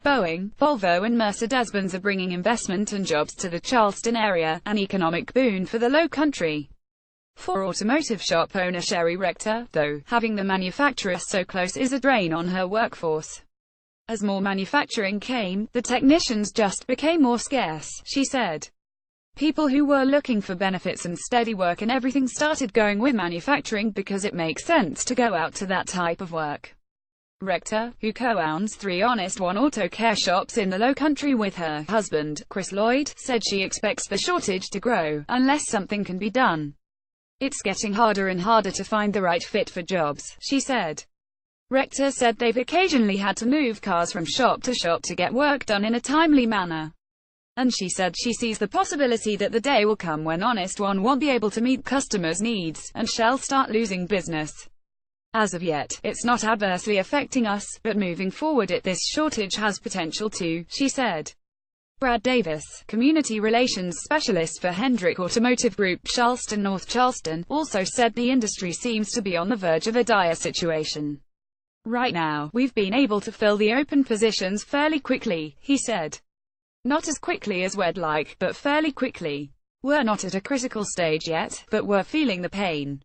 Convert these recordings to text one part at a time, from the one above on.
Boeing, Volvo and Mercedes-Benz are bringing investment and jobs to the Charleston area, an economic boon for the Low Country. For automotive shop owner Sherry Rector, though, having the manufacturer so close is a drain on her workforce. As more manufacturing came, the technicians just became more scarce, she said. People who were looking for benefits and steady work and everything started going with manufacturing because it makes sense to go out to that type of work. Rector, who co-owns 3 Honest One auto care shops in the Low Country with her husband, Chris Lloyd, said she expects the shortage to grow, unless something can be done. It's getting harder and harder to find the right fit for jobs, she said. Rector said they've occasionally had to move cars from shop to get work done in a timely manner. And she said she sees the possibility that the day will come when Honest One won't be able to meet customers' needs, and shall start losing business. As of yet, it's not adversely affecting us, but moving forward this shortage has potential to, she said. Brad Davis, Community Relations Specialist for Hendrick Automotive Group Charleston North Charleston, also said the industry seems to be on the verge of a dire situation. Right now, we've been able to fill the open positions fairly quickly, he said. Not as quickly as we'd like, but fairly quickly. We're not at a critical stage yet, but we're feeling the pain.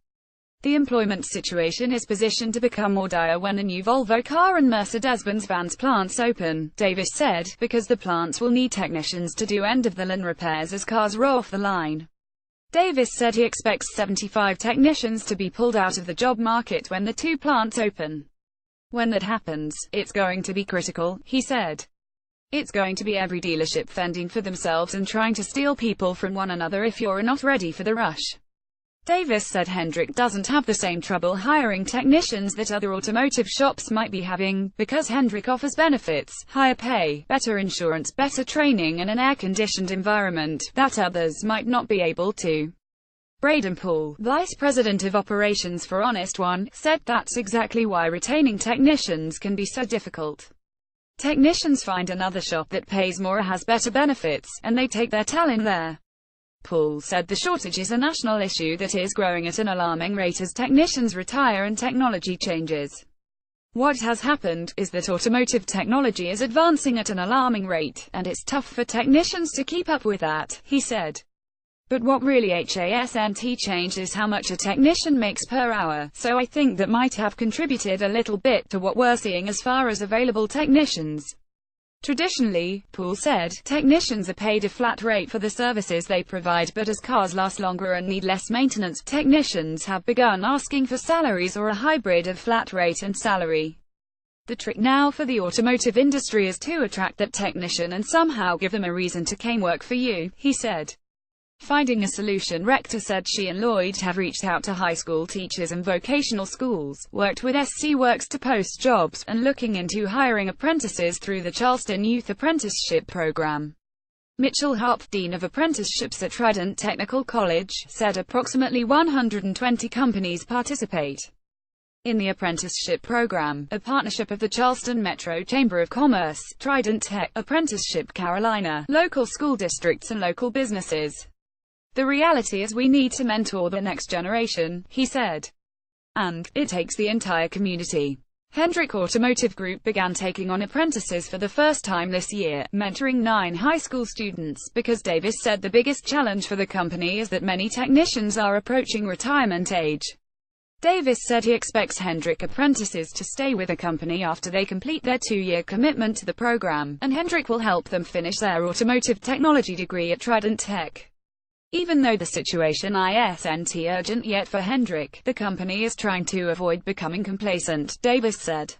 The employment situation is positioned to become more dire when a new Volvo car and Mercedes-Benz vans plants open, Davis said, because the plants will need technicians to do end-of-the-line repairs as cars roll off the line. Davis said he expects 75 technicians to be pulled out of the job market when the 2 plants open. When that happens, it's going to be critical, he said. It's going to be every dealership fending for themselves and trying to steal people from one another if you're not ready for the rush. Davis said Hendrick doesn't have the same trouble hiring technicians that other automotive shops might be having, because Hendrick offers benefits, higher pay, better insurance, better training and an air-conditioned environment that others might not be able to. Braden Poole, Vice President of Operations for Honest One, said that's exactly why retaining technicians can be so difficult. Technicians find another shop that pays more or has better benefits, and they take their talent there. Poole said the shortage is a national issue that is growing at an alarming rate as technicians retire and technology changes. What has happened is that automotive technology is advancing at an alarming rate, and it's tough for technicians to keep up with that, he said. But what really hasn't changed is how much a technician makes per hour, so I think that might have contributed a little bit to what we're seeing as far as available technicians. Traditionally, Poole said, technicians are paid a flat rate for the services they provide, but as cars last longer and need less maintenance, technicians have begun asking for salaries or a hybrid of flat rate and salary. The trick now for the automotive industry is to attract that technician and somehow give them a reason to come work for you, he said. Finding a solution. Rector said she and Lloyd have reached out to high school teachers and vocational schools, worked with SC Works to post jobs, and looking into hiring apprentices through the Charleston Youth Apprenticeship Program. Mitchell Harp, Dean of Apprenticeships at Trident Technical College, said approximately 120 companies participate in the apprenticeship program, a partnership of the Charleston Metro Chamber of Commerce, Trident Tech, Apprenticeship Carolina, local school districts and local businesses. The reality is we need to mentor the next generation, he said. And it takes the entire community. Hendrick Automotive Group began taking on apprentices for the first time this year, mentoring 9 high school students, because Davis said the biggest challenge for the company is that many technicians are approaching retirement age. Davis said he expects Hendrick apprentices to stay with the company after they complete their 2-year commitment to the program, and Hendrick will help them finish their automotive technology degree at Trident Tech. Even though the situation isn't urgent yet for Hendrick, the company is trying to avoid becoming complacent, Davis said.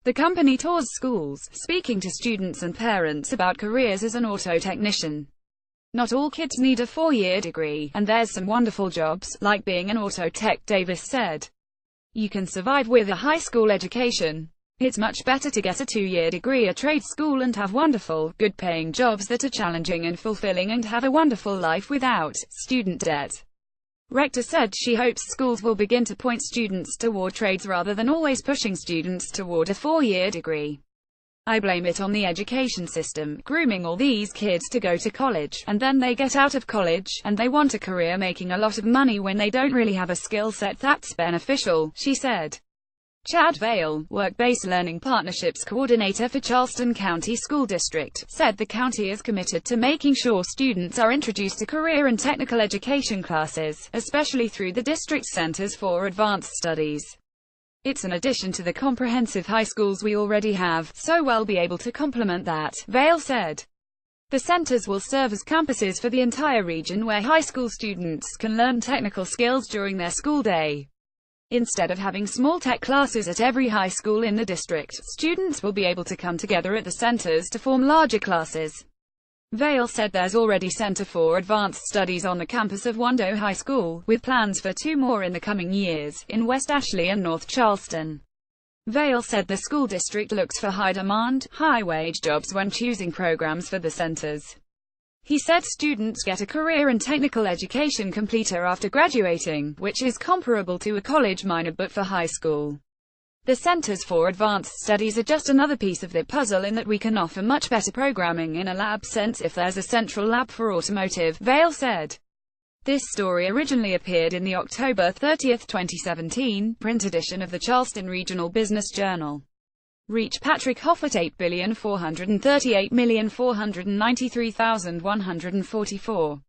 The company tours schools, speaking to students and parents about careers as an auto technician. Not all kids need a 4-year degree, and there's some wonderful jobs, like being an auto tech, Davis said. You can survive with a high school education. It's much better to get a 2-year degree at trade school and have wonderful, good-paying jobs that are challenging and fulfilling and have a wonderful life without student debt. Rector said she hopes schools will begin to point students toward trades rather than always pushing students toward a 4-year degree. I blame it on the education system, grooming all these kids to go to college, and then they get out of college, and they want a career making a lot of money when they don't really have a skill set that's beneficial, she said. Chad Vale, Work-Based Learning Partnerships Coordinator for Charleston County School District, said the county is committed to making sure students are introduced to career and technical education classes, especially through the district's Centers for Advanced Studies. It's an addition to the comprehensive high schools we already have, so we'll be able to complement that, Vale said. The centers will serve as campuses for the entire region where high school students can learn technical skills during their school day. Instead of having small tech classes at every high school in the district, students will be able to come together at the centers to form larger classes. Vale said there's already Center for Advanced Studies on the campus of Wando High School, with plans for 2 more in the coming years, in West Ashley and North Charleston. Vale said the school district looks for high-demand, high-wage jobs when choosing programs for the centers. He said students get a career and technical education completer after graduating, which is comparable to a college minor but for high school. The Centers for Advanced Studies are just another piece of the puzzle in that we can offer much better programming in a lab sense if there's a central lab for automotive, Vale said. This story originally appeared in the October 30, 2017, print edition of the Charleston Regional Business Journal. Reach Patrick Hoffert 8,438,493,144